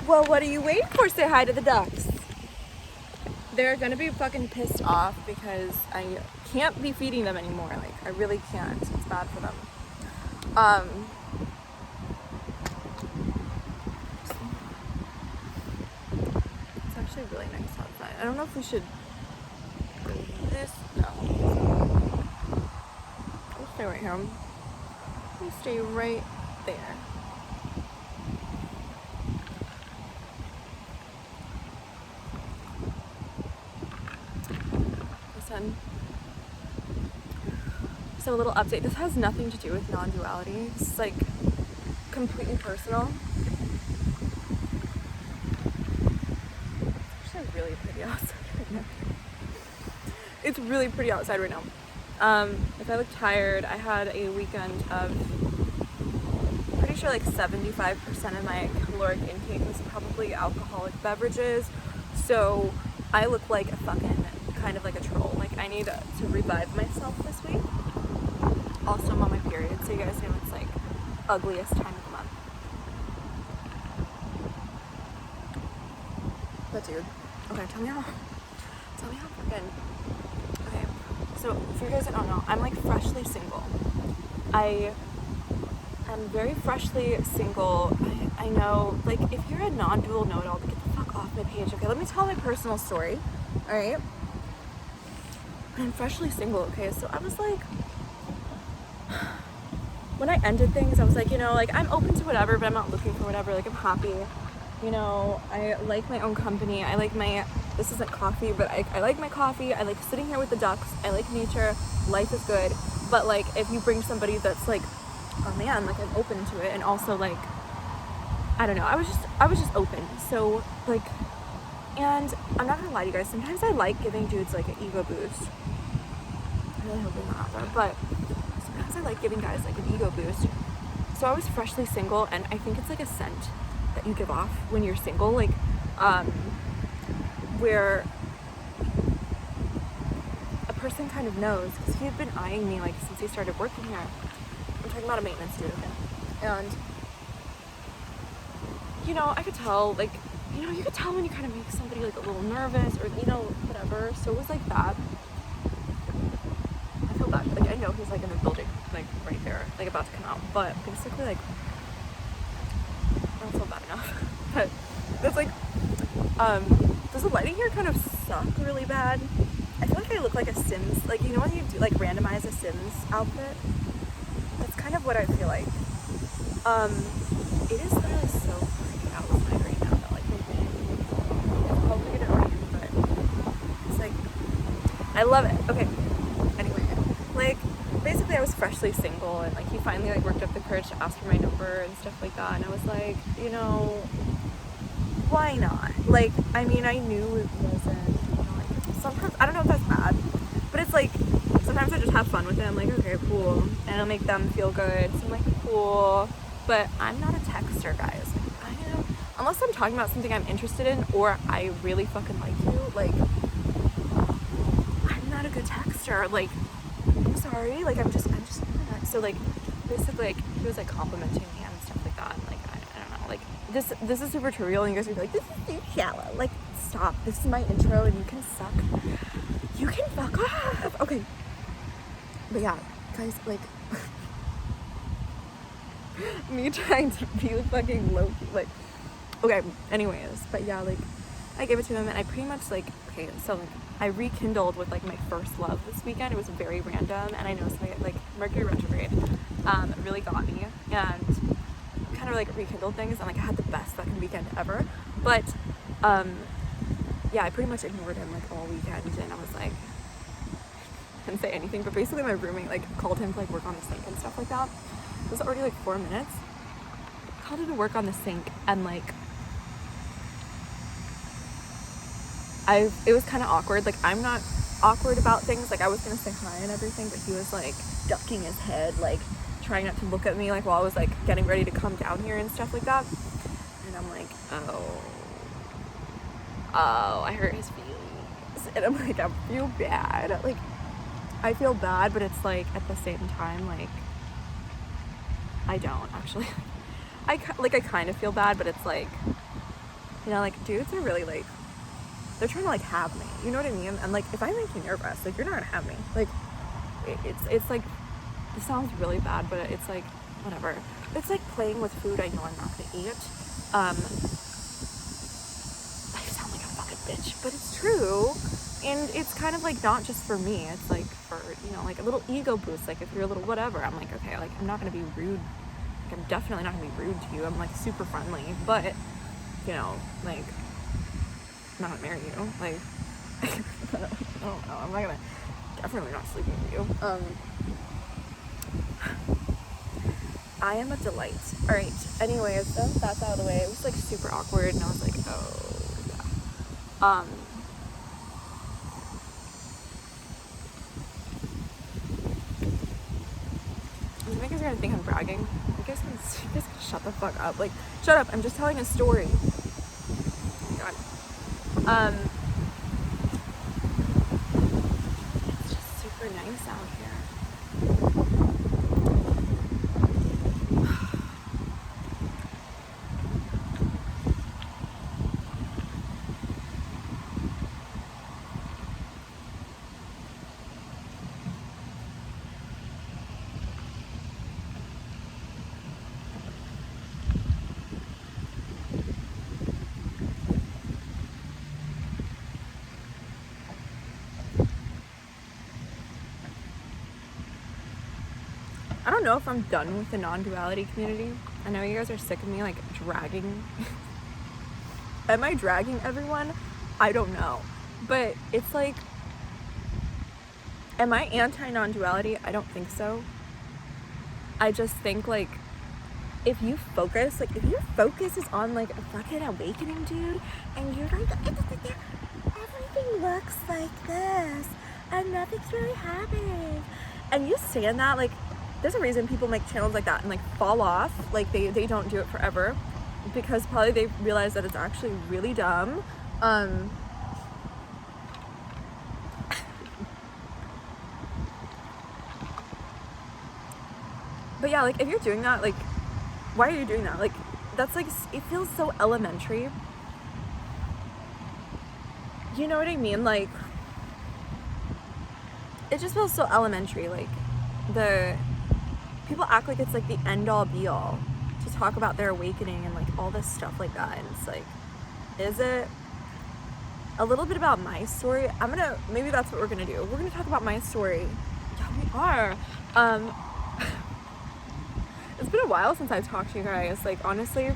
Well, what are you waiting for? Say hi to the ducks. They're gonna be fucking pissed off because I can't be feeding them anymore. Like, I really can't. It's bad for them. It's actually really nice outside. I don't know if we should go this. No. We'll stay right here. We'll stay right there. So a little update. This has nothing to do with non-duality. This is like completely personal. It's actually really pretty outside right now. It's really pretty outside right now. If I look tired, I had a weekend of pretty sure like 75% of my caloric intake was probably alcoholic beverages. So I look like a fucking kind of like a troll. Like, I need to revive myself this week. Also, I'm on my period, so you guys know it's like ugliest time of the month. But dude, okay, tell me how fucking, okay, so for you guys that don't know, I'm like freshly single. I am very freshly single. I know, like, if you're a non-dual know-it-all, get the fuck off my page. Okay, let me tell my personal story, alright? I'm freshly single, okay, so I was like, when I ended things, I was like, you know, like, I'm open to whatever, but I'm not looking for whatever. Like, I'm happy, you know, I like my own company. I like my, this isn't coffee, but I like my coffee. I like sitting here with the ducks. I like nature. Life is good. But like, if you bring somebody that's like, oh man, like, I'm open to it. And also, like, I don't know, I was just open. So like, and I'm not gonna lie to you guys, sometimes I like giving dudes like an ego boost. I really hope they're not out there, but I like giving guys like an ego boost. So I was freshly single, and I think it's like a scent that you give off when you're single, like where a person kind of knows, because he had been eyeing me like since he started working here. I'm talking about a maintenance dude, okay? And you know, I could tell, like, you know, you could tell when you kind of make somebody like a little nervous, or you know, whatever. So it was like that. I feel bad, like, I know he's like in the building, like right there, like about to come out, but basically, like, I don't feel bad enough. But that's like, does the lighting here kind of suck really bad? I feel like I look like a Sims, like, you know when you do like randomize a Sims outfit? That's kind of what I feel like. It is literally so pretty outside right now that, like, it's probably gonna rain, but it's like, I love it. Okay, anyway, like, basically I was freshly single, and like he finally like worked up the courage to ask for my number and stuff like that, and I was like, you know, why not? Like, I mean, I knew it wasn't, you know, like, sometimes, I don't know if that's bad, but it's like, sometimes I just have fun with them, like, okay, cool, and it'll make them feel good, so I'm like, cool, but I'm not a texter, guys. Like, I am, unless I'm talking about something I'm interested in, or I really fucking like you, like, I'm not a good texter, like, I'm sorry, like, I'm just so, like, basically, like, he was, like, complimenting me and stuff like that, and, like, I don't know, like, this is super trivial, and you guys would be like, this is too shallow, like, stop, this is my intro, and you can suck, you can fuck off, okay, but yeah, guys, like, me trying to be fucking low-key, like, okay, anyways, but yeah, like, I gave it to him, and I pretty much, like, okay, so, like, I rekindled with, like, my first love this weekend. It was very random, and I know something, like, Mercury retrograde, really got me, and kind of, like, rekindled things, and, like, I had the best fucking weekend ever, but, yeah, I pretty much ignored him, like, all weekend, and I was, like, didn't say anything, but basically my roommate, like, called him to, like, work on the sink and stuff like that. It was already, like, 4 minutes. Called him to work on the sink, and, like, it was kind of awkward. Like, I'm not awkward about things. Like, I was gonna say hi and everything, but he was, like, ducking his head, like, trying not to look at me, like, while I was, like, getting ready to come down here and stuff like that. And I'm like, oh, I hurt his feelings. And I'm like, I feel bad. Like, I feel bad, but it's, like, at the same time, like, I don't, actually. I kind of feel bad, but it's, like, You know, like, dudes are really, like, they're trying to, like, have me. You know what I mean? And, like, if I make you nervous, like, you're not gonna have me. Like, it's like, it sounds really bad, but it's, like, whatever. It's like playing with food I know I'm not gonna eat. I sound like a fucking bitch, but it's true. And it's kind of, like, not just for me. It's, like, for, you know, like, a little ego boost. Like, if you're a little whatever, I'm like, okay, like, I'm not gonna be rude. Like, I'm definitely not gonna be rude to you. I'm, like, super friendly. But, you know, like, I'm not gonna marry you. Like, I don't know. I'm not gonna, definitely not sleeping with you. I am a delight. All right. Anyways, so that's out of the way. It was, like, super awkward, and I was like, oh yeah. You guys are gonna think I'm bragging. You guys can shut the fuck up. Like, shut up. I'm just telling a story. Oh my god. It's just super nice out here. I don't know if I'm done with the non-duality community. I know you guys are sick of me, like, dragging. Am I dragging everyone? I don't know. But it's like, am I anti-non-duality? I don't think so. I just think, like, if you focus, like, if your focus is on, like, a fucking awakening, dude, and you're like, everything looks like this, and nothing's really happening, and you stand that, like, there's a reason people make channels like that and, like, fall off, like, they don't do it forever, because probably they realize that it's actually really dumb. But yeah, like, if you're doing that, like, why are you doing that? Like, that's, like, it feels so elementary. You know what I mean? Like, it just feels so elementary. Like, the people act like it's, like, the end-all be-all to talk about their awakening and, like, all this stuff like that. And it's like, is it? A little bit about my story. Maybe that's what we're gonna do. We're gonna talk about my story. Yeah, we are. It's been a while since I've talked to you guys. Like, honestly,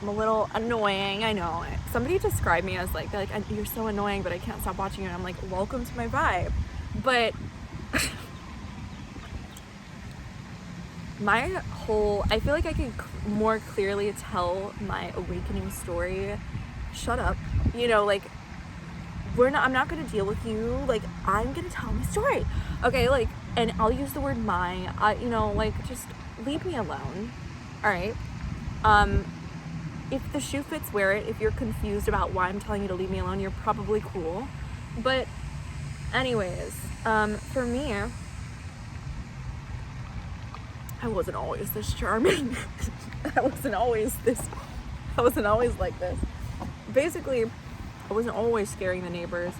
I'm a little annoying. I know. Somebody described me as, like, they're like, you're so annoying, but I can't stop watching you. And I'm like, welcome to my vibe. But I feel like I can more clearly tell my awakening story. Shut up. You know, like, I'm not gonna deal with you. Like, I'm gonna tell my story. Okay, like, and I'll use the word my. You know, like, just leave me alone. All right. If the shoe fits, wear it. If you're confused about why I'm telling you to leave me alone, you're probably cool. But anyways, for me, I wasn't always this charming. I wasn't always like this. Basically, I wasn't always scaring the neighbors.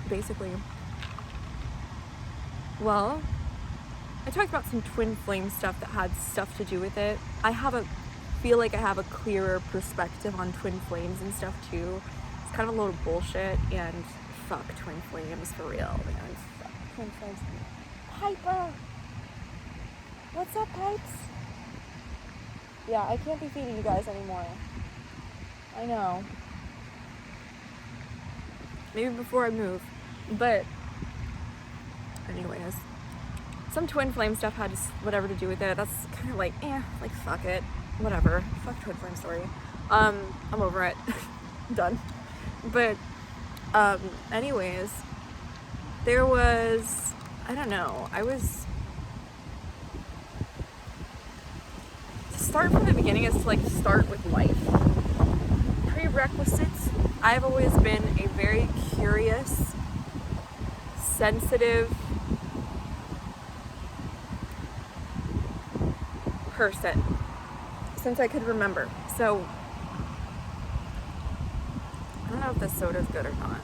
Basically, well, I talked about some twin flame stuff that had stuff to do with it. I feel like I have a clearer perspective on twin flames and stuff too. It's kind of a load of bullshit, and fuck twin flames for real, man. Fuck twin flames. Piper! What's up, Pipes? Yeah, I can't be feeding you guys anymore. I know. Maybe before I move. But anyways, some twin flame stuff had whatever to do with it. That's kind of like, like, fuck it. Whatever. Fuck twin flame story. I'm over it. Done. But, anyways, there was, I don't know, to start from the beginning is to, like, start with life. Prerequisites. I've always been a very curious, sensitive person since I could remember. So, I don't know if this soda's good or not,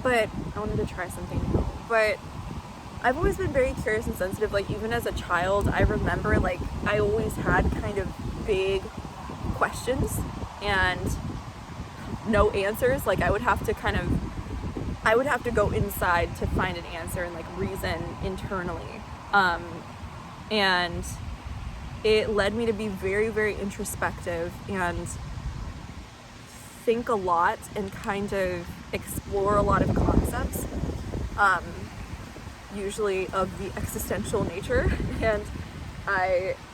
but I wanted to try something new. But I've always been very curious and sensitive, like even as a child. I remember like I always had kind of big questions and no answers. Like I would have to go inside to find an answer and like reason internally. And it led me to be very, very introspective and think a lot and kind of explore a lot of concepts, usually of the existential nature. And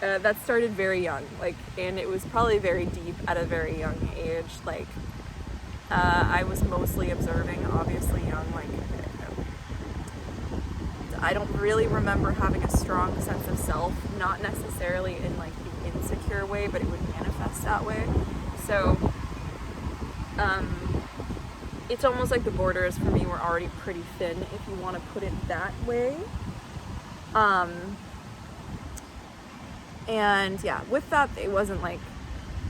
that started very young, like, and it was probably very deep at a very young age. Like, I was mostly observing, obviously young, like, I don't really remember having a strong sense of self, not necessarily in like the insecure way, but it would manifest that way. So, it's almost like the borders for me were already pretty thin, if you want to put it that way. And yeah, with that, it wasn't like,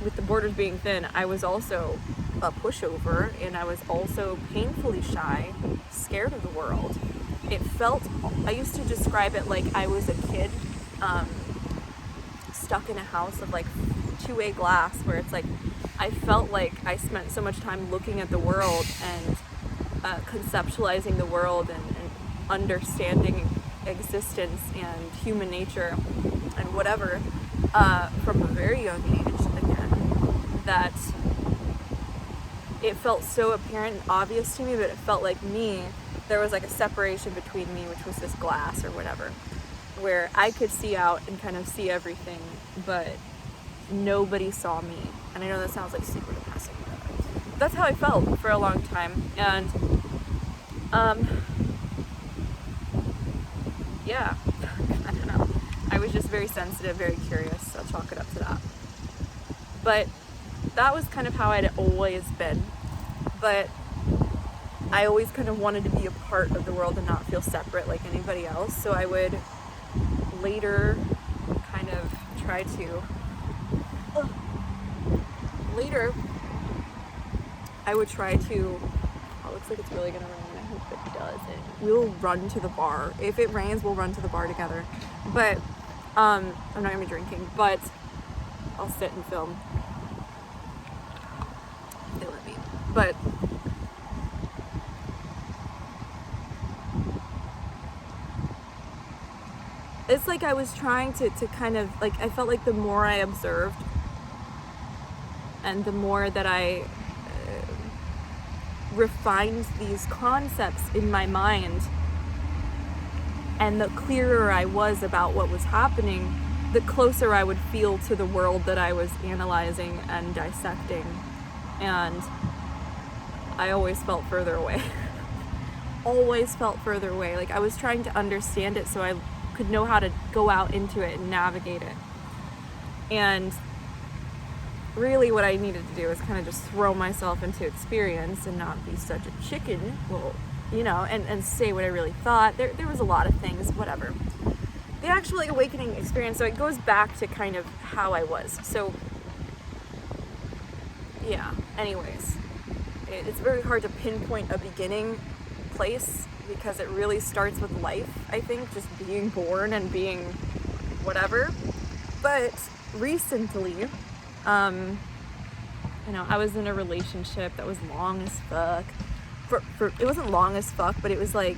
with the borders being thin, I was also a pushover, and I was also painfully shy, scared of the world. It felt, I used to describe it like I was a kid, stuck in a house of like 2A glass, where it's like, I felt like I spent so much time looking at the world and conceptualizing the world and understanding existence and human nature and whatever, from a very young age, again, that it felt so apparent and obvious to me, but it felt like there was like a separation between me, which was this glass or whatever, where I could see out and kind of see everything, but nobody saw me. And I know that sounds like super depressing, but that's how I felt for a long time. And yeah, I don't know. I was just very sensitive, very curious, so I'll chalk it up to that. But that was kind of how I'd always been. But I always kind of wanted to be a part of the world and not feel separate like anybody else. So I would later kind of try to... Oh, it looks like it's really gonna rain. I hope it doesn't. We'll run to the bar. If it rains, we'll run to the bar together. But I'm not gonna be drinking, but I'll sit and film. They let me. But it's like I was trying to kind of, like, I felt like the more I observed and the more that I refined these concepts in my mind, and the clearer I was about what was happening, the closer I would feel to the world that I was analyzing and dissecting. And I always felt further away. Always felt further away. Like I was trying to understand it so I could know how to go out into it and navigate it. And really what I needed to do was kind of just throw myself into experience and not be such a chicken, well, you know, and say what I really thought. There was a lot of things, whatever. The actual like awakening experience, so it goes back to kind of how I was. So yeah, anyways, it's very hard to pinpoint a beginning place because it really starts with life, I think, just being born and being whatever. But recently, you know, I was in a relationship that was long as fuck. It wasn't long as fuck, but it was like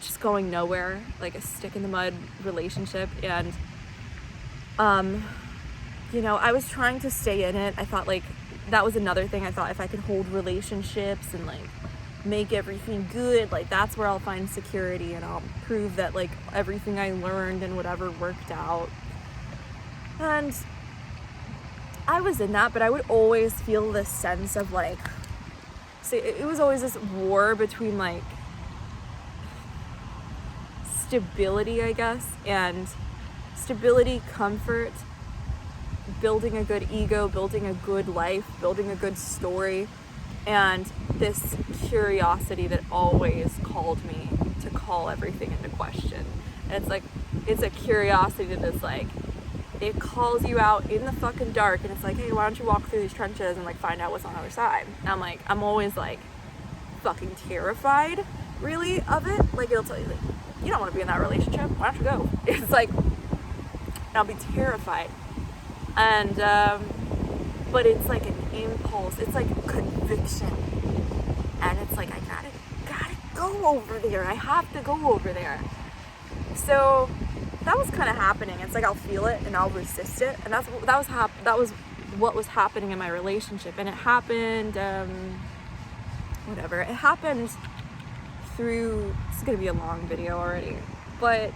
just going nowhere, like a stick in the mud relationship. And you know, I was trying to stay in it. I thought like that was another thing. I thought if I could hold relationships and like make everything good, like that's where I'll find security and I'll prove that like everything I learned and whatever worked out. And I was in that, but I would always feel this sense of like, see, it was always this war between like stability, I guess, and stability, comfort, building a good ego, building a good life, building a good story, and this curiosity that always called me to call everything into question. And it's like, it's a curiosity that's like, it calls you out in the fucking dark, and it's like, hey, why don't you walk through these trenches and like find out what's on the other side? And I'm like, I'm always like fucking terrified, really, of it. Like, it'll tell you, like, you don't want to be in that relationship, why don't you go? It's like, I'll be terrified. And but it's like an impulse, it's like conviction, and it's like, I gotta go over there, I have to go over there. So that was kind of happening. It's like I'll feel it and I'll resist it, and that was what was happening in my relationship. And it happened it happened through, this is gonna be a long video already, but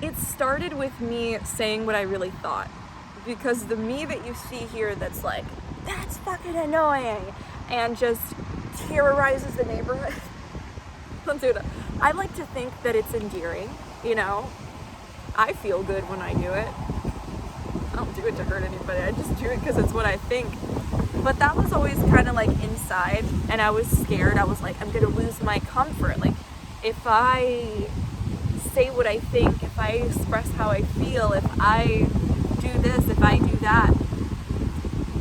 it started with me saying what I really thought, because the me that you see here that's like, that's fucking annoying, and just terrorizes the neighborhood. Dude, I like to think that it's endearing, you know? I feel good when I do it. I don't do it to hurt anybody, I just do it because it's what I think. But that was always kind of like inside, and I was scared. I was like, I'm gonna lose my comfort. Like, if I say what I think, if I express how I feel, if I do this, if I do that,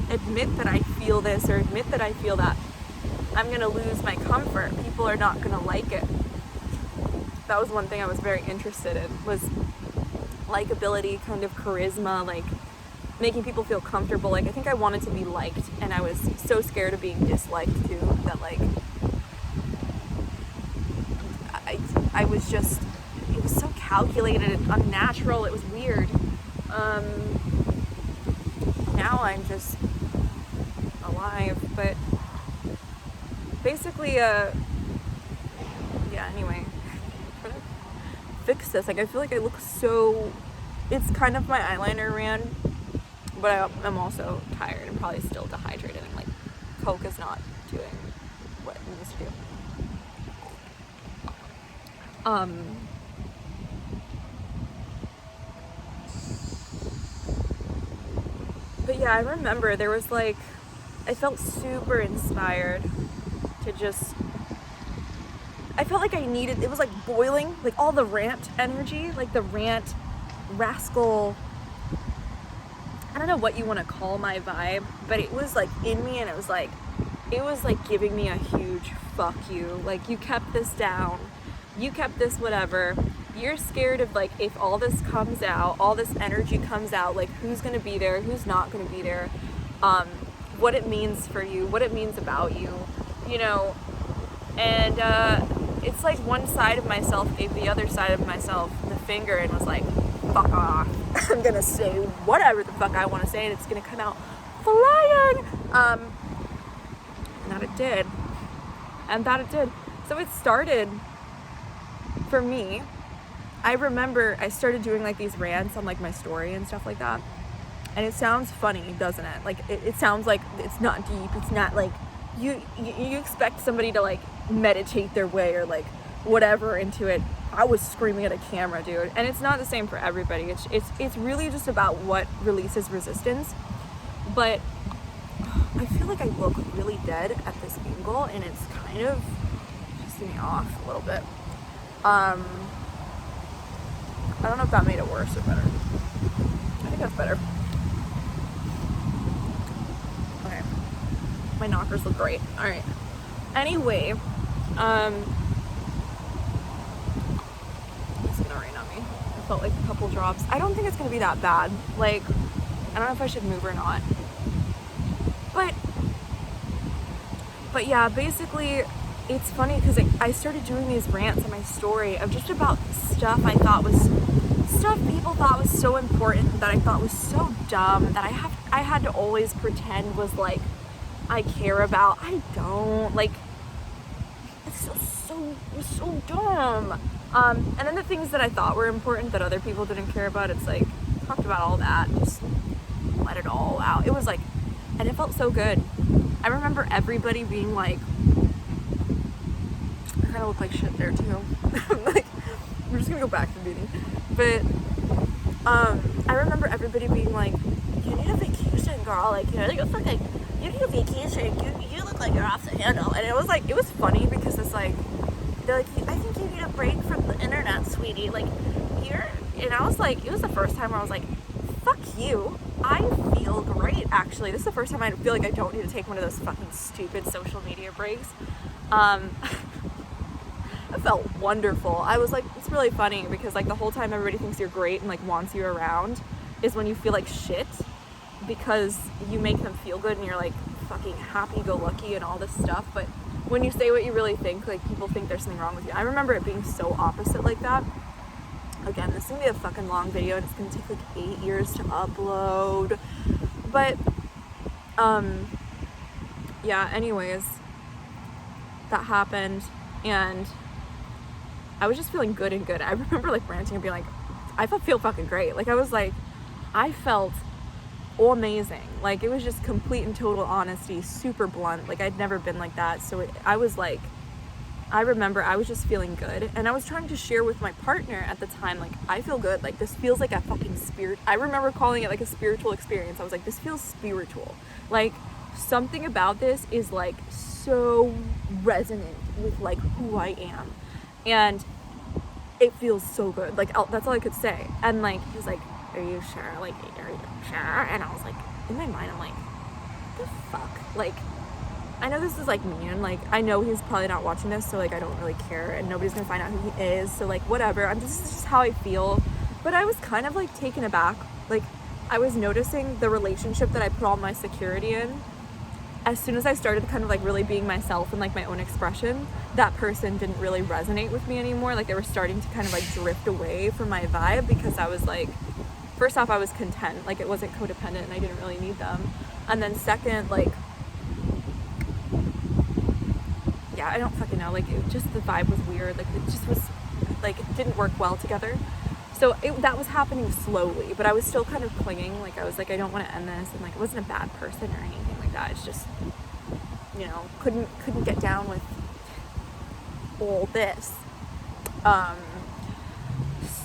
admit that I feel this or admit that I feel that, I'm gonna lose my comfort. People are not gonna like it. That was one thing I was very interested in, was likability, kind of charisma, like making people feel comfortable. Like, I think I wanted to be liked, and I was so scared of being disliked too, that like I was just, it was so calculated and unnatural. It was weird. Now I'm just alive, but basically, anyway, I'm gonna fix this. Like, I feel like I look so, it's kind of my eyeliner ran, but I'm also tired and probably still dehydrated, and like Coke is not doing what it needs to do. But yeah, I remember there was like, I felt super inspired to just, I felt like I needed, it was like boiling, like all the rant energy, like the rant, rascal, I don't know what you want to call my vibe, but it was like in me, and it was like giving me a huge fuck you. Like, you kept this down, you kept this whatever, you're scared of like, if all this comes out, all this energy comes out, like who's gonna be there, who's not gonna be there, what it means for you, what it means about you, you know. And it's like one side of myself gave the other side of myself the finger and was like, fuck off. I'm gonna say whatever the fuck I want to say, and it's gonna come out flying. And that it did. So it started, for me, I remember I started doing like these rants on like my story and stuff like that. And it sounds funny, doesn't it? Like, it sounds like it's not deep. It's not like, you expect somebody to like meditate their way or like whatever into it. I was screaming at a camera, dude. And it's not the same for everybody. It's really just about what releases resistance. But I feel like I look really dead at this angle, and it's kind of pissing me off a little bit. I don't know if that made it worse or better. I think that's better. Okay. My knockers look great. Alright. Anyway, it's gonna rain on me. I felt like a couple drops. I don't think it's gonna be that bad. Like, I don't know if I should move or not. But yeah, basically, it's funny because I started doing these rants on my story of just about stuff people thought was so important, that I thought was so dumb, that I had to always pretend was like I care about. I don't, like, it's so dumb. And then the things that I thought were important that other people didn't care about, it's like, talked about all that, just let it all out. It was like, and it felt so good. I remember everybody being like, I kind of look like shit there too. Like, we're just gonna go back to the meeting. But I remember everybody being like, you need a vacation, girl. Like, you need a vacation. You look like you're off the handle. And it was like, it was funny because it's like, they're like, I think you need a break from the internet, sweetie. Like, and I was like, it was the first time where I was like, fuck you, I feel great, actually. This is the first time I feel like I don't need to take one of those fucking stupid social media breaks. It felt wonderful. I was like, it's really funny because like the whole time everybody thinks you're great and like wants you around is when you feel like shit because you make them feel good and you're like fucking happy-go-lucky and all this stuff. But when you say what you really think, like people think there's something wrong with you. I remember it being so opposite like that. Again, this is gonna be a fucking long video and it's gonna take like 8 years to upload. But yeah, anyways, that happened and I was just feeling good and good. I remember like ranting and being like, I feel fucking great. Like I was like, I felt amazing. Like it was just complete and total honesty, super blunt. Like I'd never been like that. So I was like, I remember I was just feeling good and I was trying to share with my partner at the time, like, I feel good. Like this feels like a fucking spirit. I remember calling it like a spiritual experience. I was like, this feels spiritual. Like something about this is like so resonant with like who I am. And it feels so good. Like that's all I could say. And like he was like, are you sure? Like, are you sure? And I was like, in my mind I'm like, what the fuck? Like I know this is like mean, like I know he's probably not watching this, so like I don't really care and nobody's gonna find out who he is, so like whatever. This is just how I feel. But I was kind of like taken aback. Like I was noticing the relationship that I put all my security in. As soon as I started kind of like really being myself and like my own expression, that person didn't really resonate with me anymore. Like they were starting to kind of like drift away from my vibe because I was like, first off, I was content. Like it wasn't codependent and I didn't really need them. And then second, like, yeah, I don't fucking know. Like it just, the vibe was weird. Like it just was like, it didn't work well together. So that was happening slowly, but I was still kind of clinging. Like I was like, I don't want to end this. And like, I wasn't a bad person or anything like that. It's just, you know, couldn't get down with all this.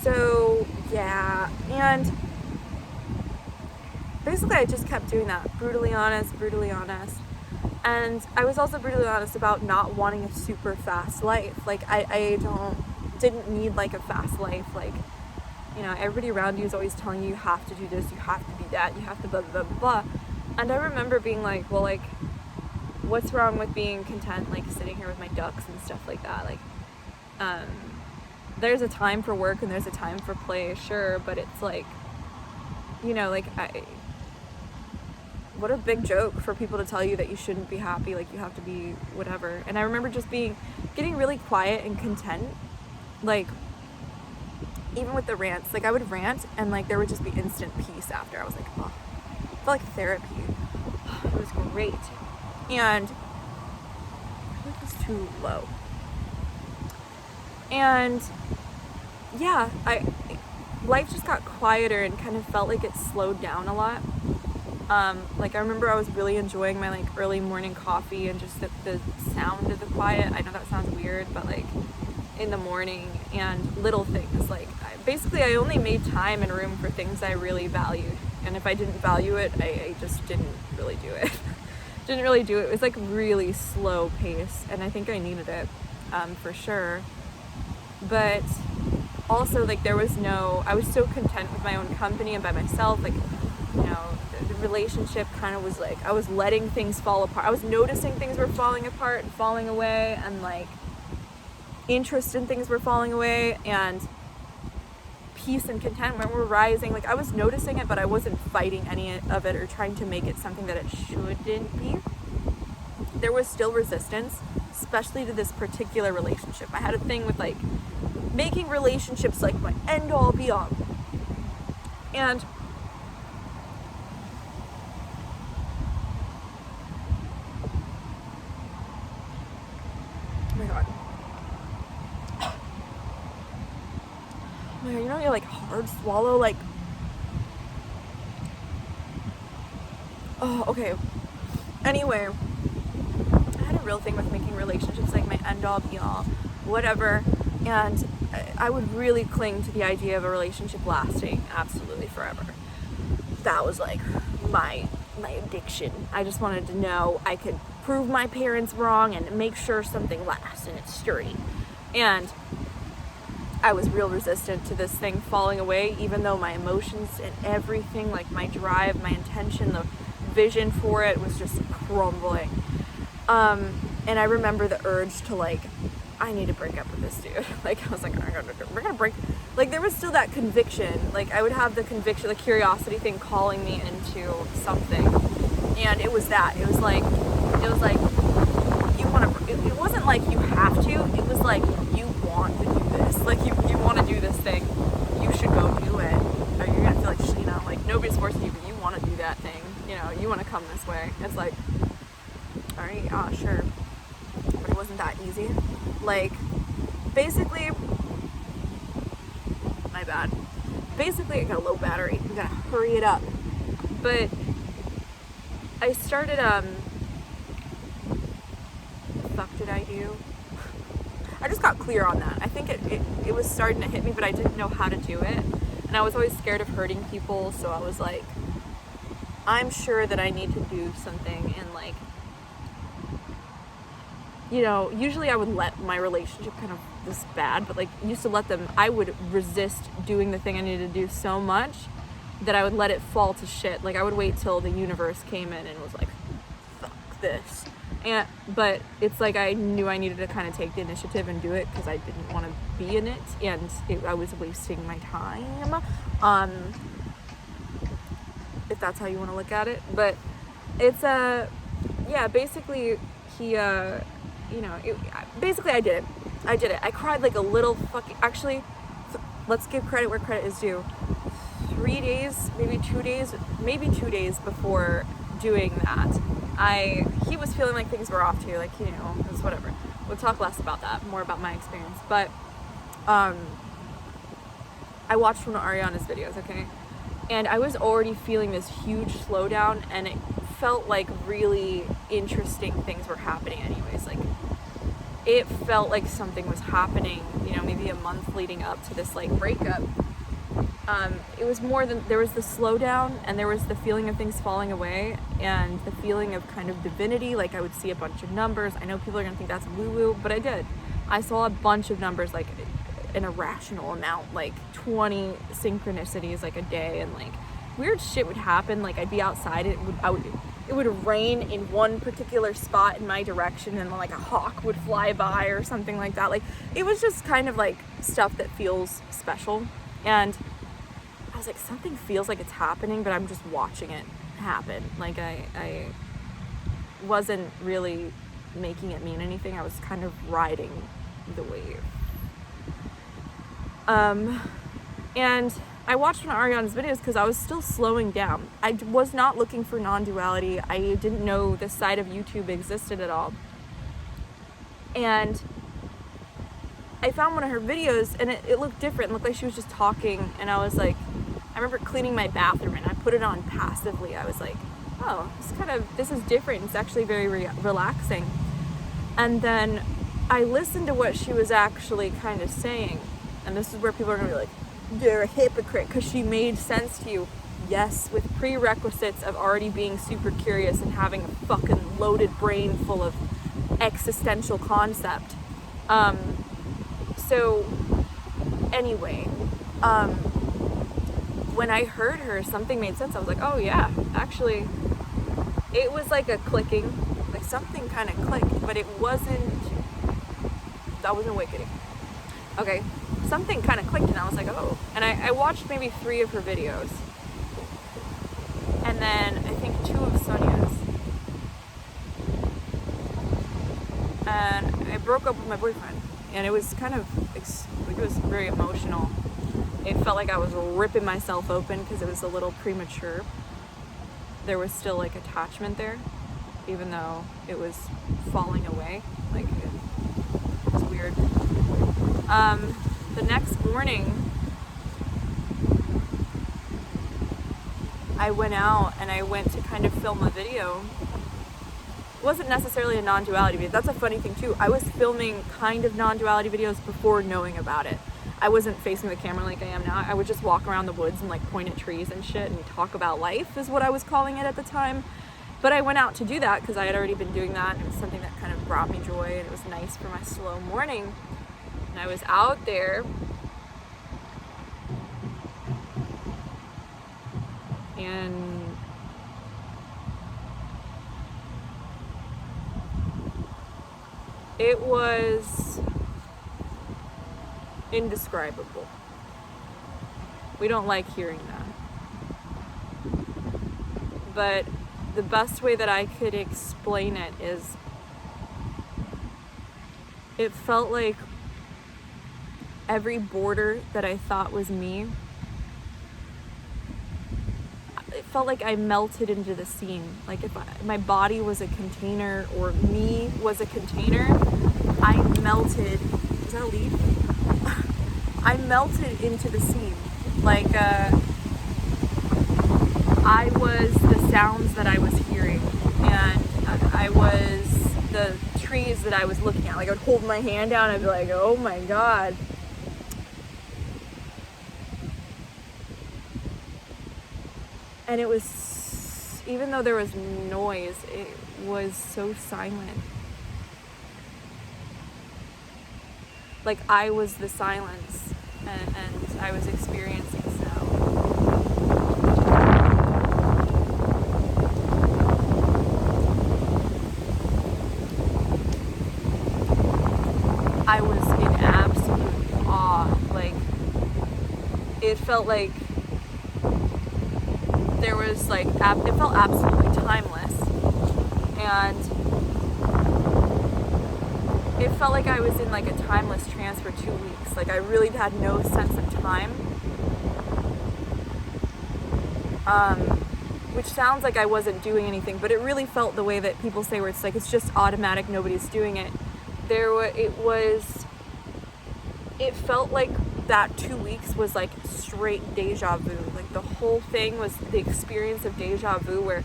So yeah, and basically I just kept doing that. Brutally honest. And I was also brutally honest about not wanting a super fast life. Like I didn't need like a fast life. Like, you know, everybody around you is always telling you have to do this, you have to be that, you have to blah, blah, blah, blah. And I remember being like, well, like, what's wrong with being content, like, sitting here with my ducks and stuff like that? Like, there's a time for work and there's a time for play, sure, but it's like, you know, like, what a big joke for people to tell you that you shouldn't be happy, like, you have to be whatever. And I remember just getting really quiet and content, like, even with the rants, like I would rant and like there would just be instant peace after. I was like, oh, I felt like therapy. It was great. And I think it's too low. And yeah, life just got quieter and kind of felt like it slowed down a lot. Like I remember I was really enjoying my like early morning coffee and just the sound of the quiet. I know that sounds weird, but like in the morning and little things. Like I only made time and room for things I really valued. And if I didn't value it, I just didn't really do it. It was like really slow pace and I think I needed it for sure. But also like I was so content with my own company and by myself. Like, you know, the relationship kind of was like, I was letting things fall apart. I was noticing things were falling apart and falling away and like interest in things were falling away and peace and contentment were rising. Like I was noticing it, but I wasn't fighting any of it or trying to make it something that it shouldn't be. There was still resistance, especially to this particular relationship. I had a thing with like making relationships like my end all be all. And oh my god. Oh my god, you know, you like hard swallow, like, oh, okay. Anyway, I had a real thing with making relationships like my end all be all, whatever, and I would really cling to the idea of a relationship lasting absolutely forever. That was like my addiction. I just wanted to know I could prove my parents wrong and make sure something lasts and it's sturdy. And I was real resistant to this thing falling away, even though my emotions and everything, like my drive, my intention, the vision for it was just crumbling. And I remember the urge to like, I need to break up with this dude. Like, I was like, we're gonna break. Like, there was still that conviction. Like, I would have the conviction, the curiosity thing calling me into something. And it was that. It was like, you want to, it wasn't like you have to. It was like, you want to do this. Like, you want to do this thing. You should go do it. Or you're going to feel like, you know, like, nobody's forcing you, but you want to do that thing. You know, you want to come this way. It's like, all right, sure. But it wasn't that easy. Like, basically, my bad. Basically, I got a low battery. We gotta hurry it up. But I started, what the fuck did I do? I just got clear on that. I think it was starting to hit me, but I didn't know how to do it. And I was always scared of hurting people, so I was like, I'm sure that I need to do something and like, you know, usually I would let my relationship kind of this bad, but like used to let them, I would resist doing the thing I needed to do so much that I would let it fall to shit. Like I would wait till the universe came in and was like, fuck this. But it's like I knew I needed to kind of take the initiative and do it because I didn't want to be in it and I was wasting my time. If that's how you want to look at it. But it's yeah, basically he you know, basically I did it. I cried like a little fucking, actually, let's give credit where credit is due. 3 days, maybe 2 days before doing that, he was feeling like things were off too, like, you know, it's whatever. We'll talk less about that, more about my experience. But, I watched one of Ariana's videos, okay? And I was already feeling this huge slowdown, and it felt like really interesting things were happening anyways. Like, it felt like something was happening, you know, maybe a month leading up to this like breakup. It was more than, there was the slowdown and there was the feeling of things falling away and the feeling of kind of divinity. Like I would see a bunch of numbers. I know people are gonna think that's woo-woo, but I did. I saw a bunch of numbers, like an irrational amount, like 20 synchronicities like a day, and like weird shit would happen. Like I'd be outside, it would rain in one particular spot in my direction, and then like a hawk would fly by or something like that. Like it was just kind of like stuff that feels special. And I was like, something feels like it's happening, but I'm just watching it happen. Like I wasn't really making it mean anything. I was kind of riding the wave. And I watched one of Ariana's videos because I was still slowing down. I was not looking for non-duality. I didn't know this side of YouTube existed at all. And I found one of her videos and it looked different. It looked like she was just talking, and I was like, I remember cleaning my bathroom and I put it on passively. I was like, oh, this is different. It's actually very relaxing. And then I listened to what she was actually kind of saying, and this is where people are gonna be like, you're a hypocrite because she made sense to you. Yes, with prerequisites of already being super curious and having a fucking loaded brain full of existential concept. So anyway, when I heard her, something made sense. I was like, oh yeah, actually, it was like a clicking, like something kind of clicked, but that wasn't awakening. Okay, something kind of clicked, and I was like, oh. And I watched maybe 3 of her videos, and then I think 2 of Sonia's, and I broke up with my boyfriend, and it was kind of, it was very emotional. It felt like I was ripping myself open because it was a little premature. There was still like attachment there, even though it was falling away. Like it was weird. The next morning, I went out and I went to kind of film a video. It wasn't necessarily a non-duality video. That's a funny thing too. I was filming kind of non-duality videos before knowing about it. I wasn't facing the camera like I am now. I would just walk around the woods and like point at trees and shit and talk about life is what I was calling it at the time. But I went out to do that because I had already been doing that, and it was something that kind of brought me joy, and it was nice for my slow morning. And I was out there and it was indescribable. We don't like hearing that. But the best way that I could explain it is it felt like every border that I thought was me, it felt like I melted into the scene. Like if my body was a container or me was a container, I melted. Is that a leaf? I melted into the scene. Like I was the sounds that I was hearing, and I was the trees that I was looking at. Like I would hold my hand down and I'd be like, oh my God. And it was, even though there was noise, it was so silent. Like I was the silence, and I was experiencing sound. I was in absolute awe. Like, it felt like there was like, it felt absolutely timeless. And it felt like I was in like a timeless trance for 2 weeks. Like I really had no sense of time. Which sounds like I wasn't doing anything, but it really felt the way that people say where it's like, it's just automatic, nobody's doing it. It felt like that 2 weeks was like straight deja vu. Like the whole thing was the experience of deja vu, where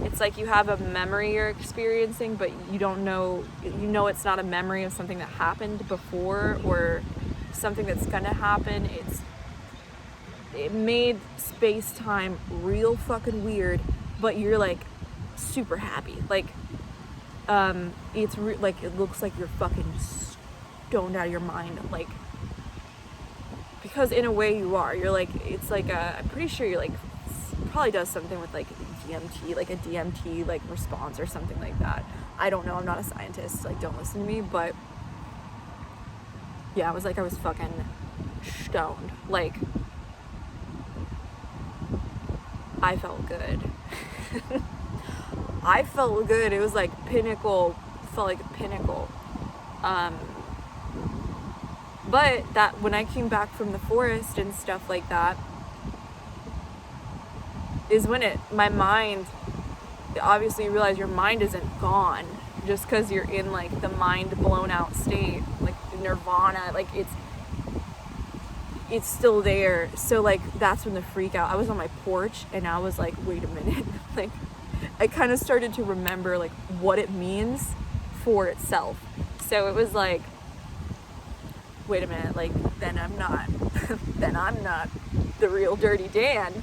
it's like you have a memory you're experiencing, but you don't know, it's not a memory of something that happened before or something that's gonna happen. It made space-time real fucking weird, but you're like super happy. Like like it looks like you're fucking stoned out of your mind, like, because in a way you are. You're like, it's like I'm pretty sure you're like, probably does something with like DMT, like a DMT like response or something like that. I don't know, I'm not a scientist, like don't listen to me, but yeah, I was fucking stoned. Like I felt good. I felt good. It was like pinnacle, felt like a pinnacle. But that when I came back from the forest and stuff like that is when my mind, obviously you realize your mind isn't gone just because you're in like the mind blown out state, like nirvana, like it's still there. So like that's when the freak out. I was on my porch and I was like, wait a minute. Like I kind of started to remember like what it means for itself. So it was like, wait a minute, like then I'm not the real Dirty Dan.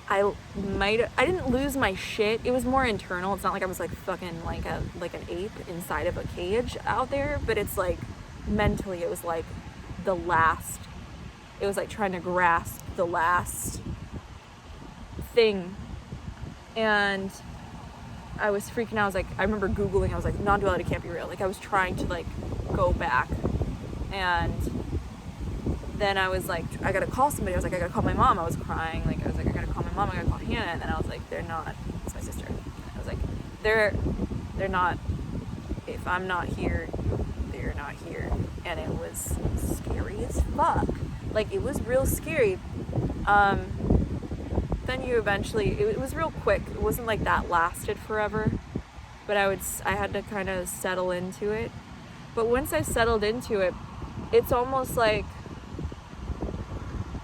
I didn't lose my shit. It was more internal. It's not like I was like fucking like an ape inside of a cage out there, but it's like mentally it was like it was like trying to grasp the last thing. And I was freaking out. I was like, I remember Googling, I was like, non-duality can't be real. Like I was trying to like go back, and then I was like, I gotta call somebody. I was like, I gotta call my mom. I was crying. Like I was like, I gotta call my mom. I gotta call Hannah. And then I was like, they're not. It's my sister. I was like, they're not. If I'm not here, they're not here. And it was scary as fuck. Like it was real scary. Then you eventually, it was real quick. It wasn't like that lasted forever, but I had to kind of settle into it. But once I settled into it, it's almost like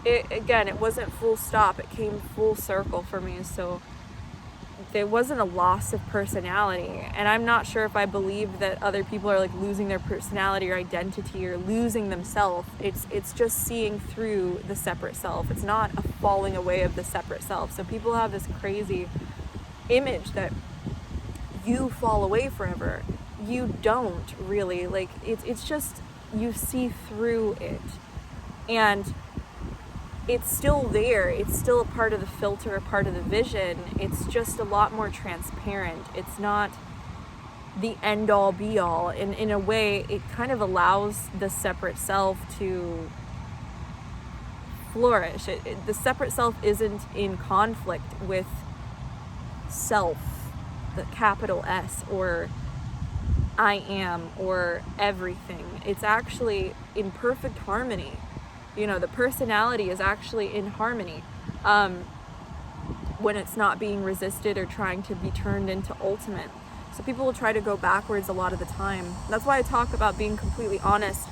it wasn't full stop. It came full circle for me. So there wasn't a loss of personality. And I'm not sure if I believe that other people are like losing their personality or identity or losing themselves. It's just seeing through the separate self. It's not a falling away of the separate self. So people have this crazy image that you fall away forever. You don't really. Like it's just you see through it. And it's still there. It's still a part of the filter, a part of the vision. It's just a lot more transparent. It's not the end all be all. And in a way, it kind of allows the separate self to flourish. The separate self isn't in conflict with self, the capital S, or I am, or everything. It's actually in perfect harmony. You know, the personality is actually in harmony when it's not being resisted or trying to be turned into ultimate. So people will try to go backwards a lot of the time. That's why I talk about being completely honest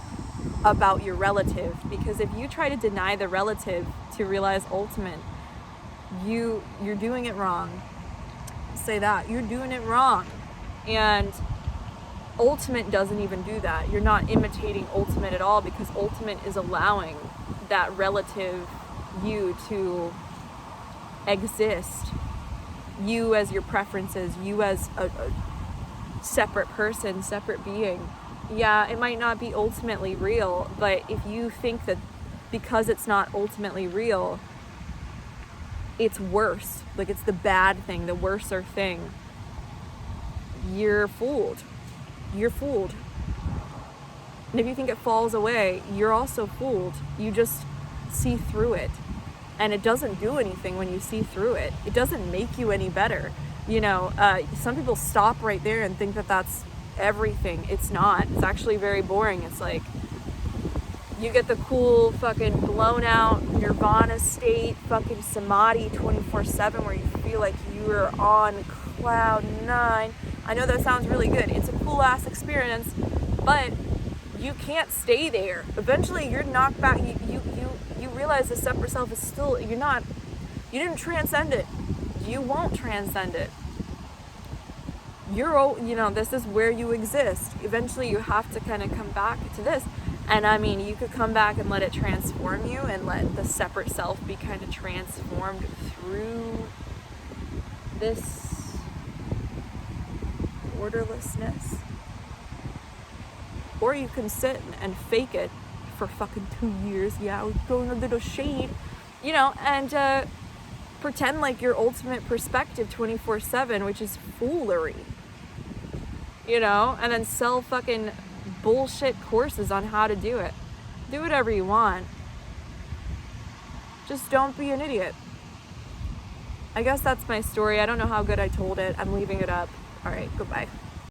about your relative, because if you try to deny the relative to realize ultimate, you're doing it wrong. Say that. You're doing it wrong. And ultimate doesn't even do that. You're not imitating ultimate at all, because ultimate is allowing that relative you to exist. You as your preferences, you as a separate person, separate being. Yeah, it might not be ultimately real, but if you think that because it's not ultimately real, it's worse, like it's the bad thing, the worser thing, you're fooled. You're fooled. And if you think it falls away, you're also fooled. You just see through it. And it doesn't do anything when you see through it. It doesn't make you any better. You know, some people stop right there and think that that's everything. It's not. It's actually very boring. It's like you get the cool fucking blown out nirvana state, fucking samadhi 24/7, where you feel like you're on cloud 9. I know that sounds really good. It's a cool ass experience, but you can't stay there. Eventually you're knocked back. You realize the separate self is still, you didn't transcend it. You won't transcend it. This is where you exist. Eventually you have to kind of come back to this. And I mean, you could come back and let it transform you and let the separate self be kind of transformed through this orderlessness. Or you can sit and fake it for fucking 2 years. Yeah, we're throwing a little shade, and pretend like your ultimate perspective 24/7, which is foolery. And then sell fucking bullshit courses on how to do it. Do whatever you want. Just don't be an idiot. I guess that's my story. I don't know how good I told it. I'm leaving it up. All right, goodbye.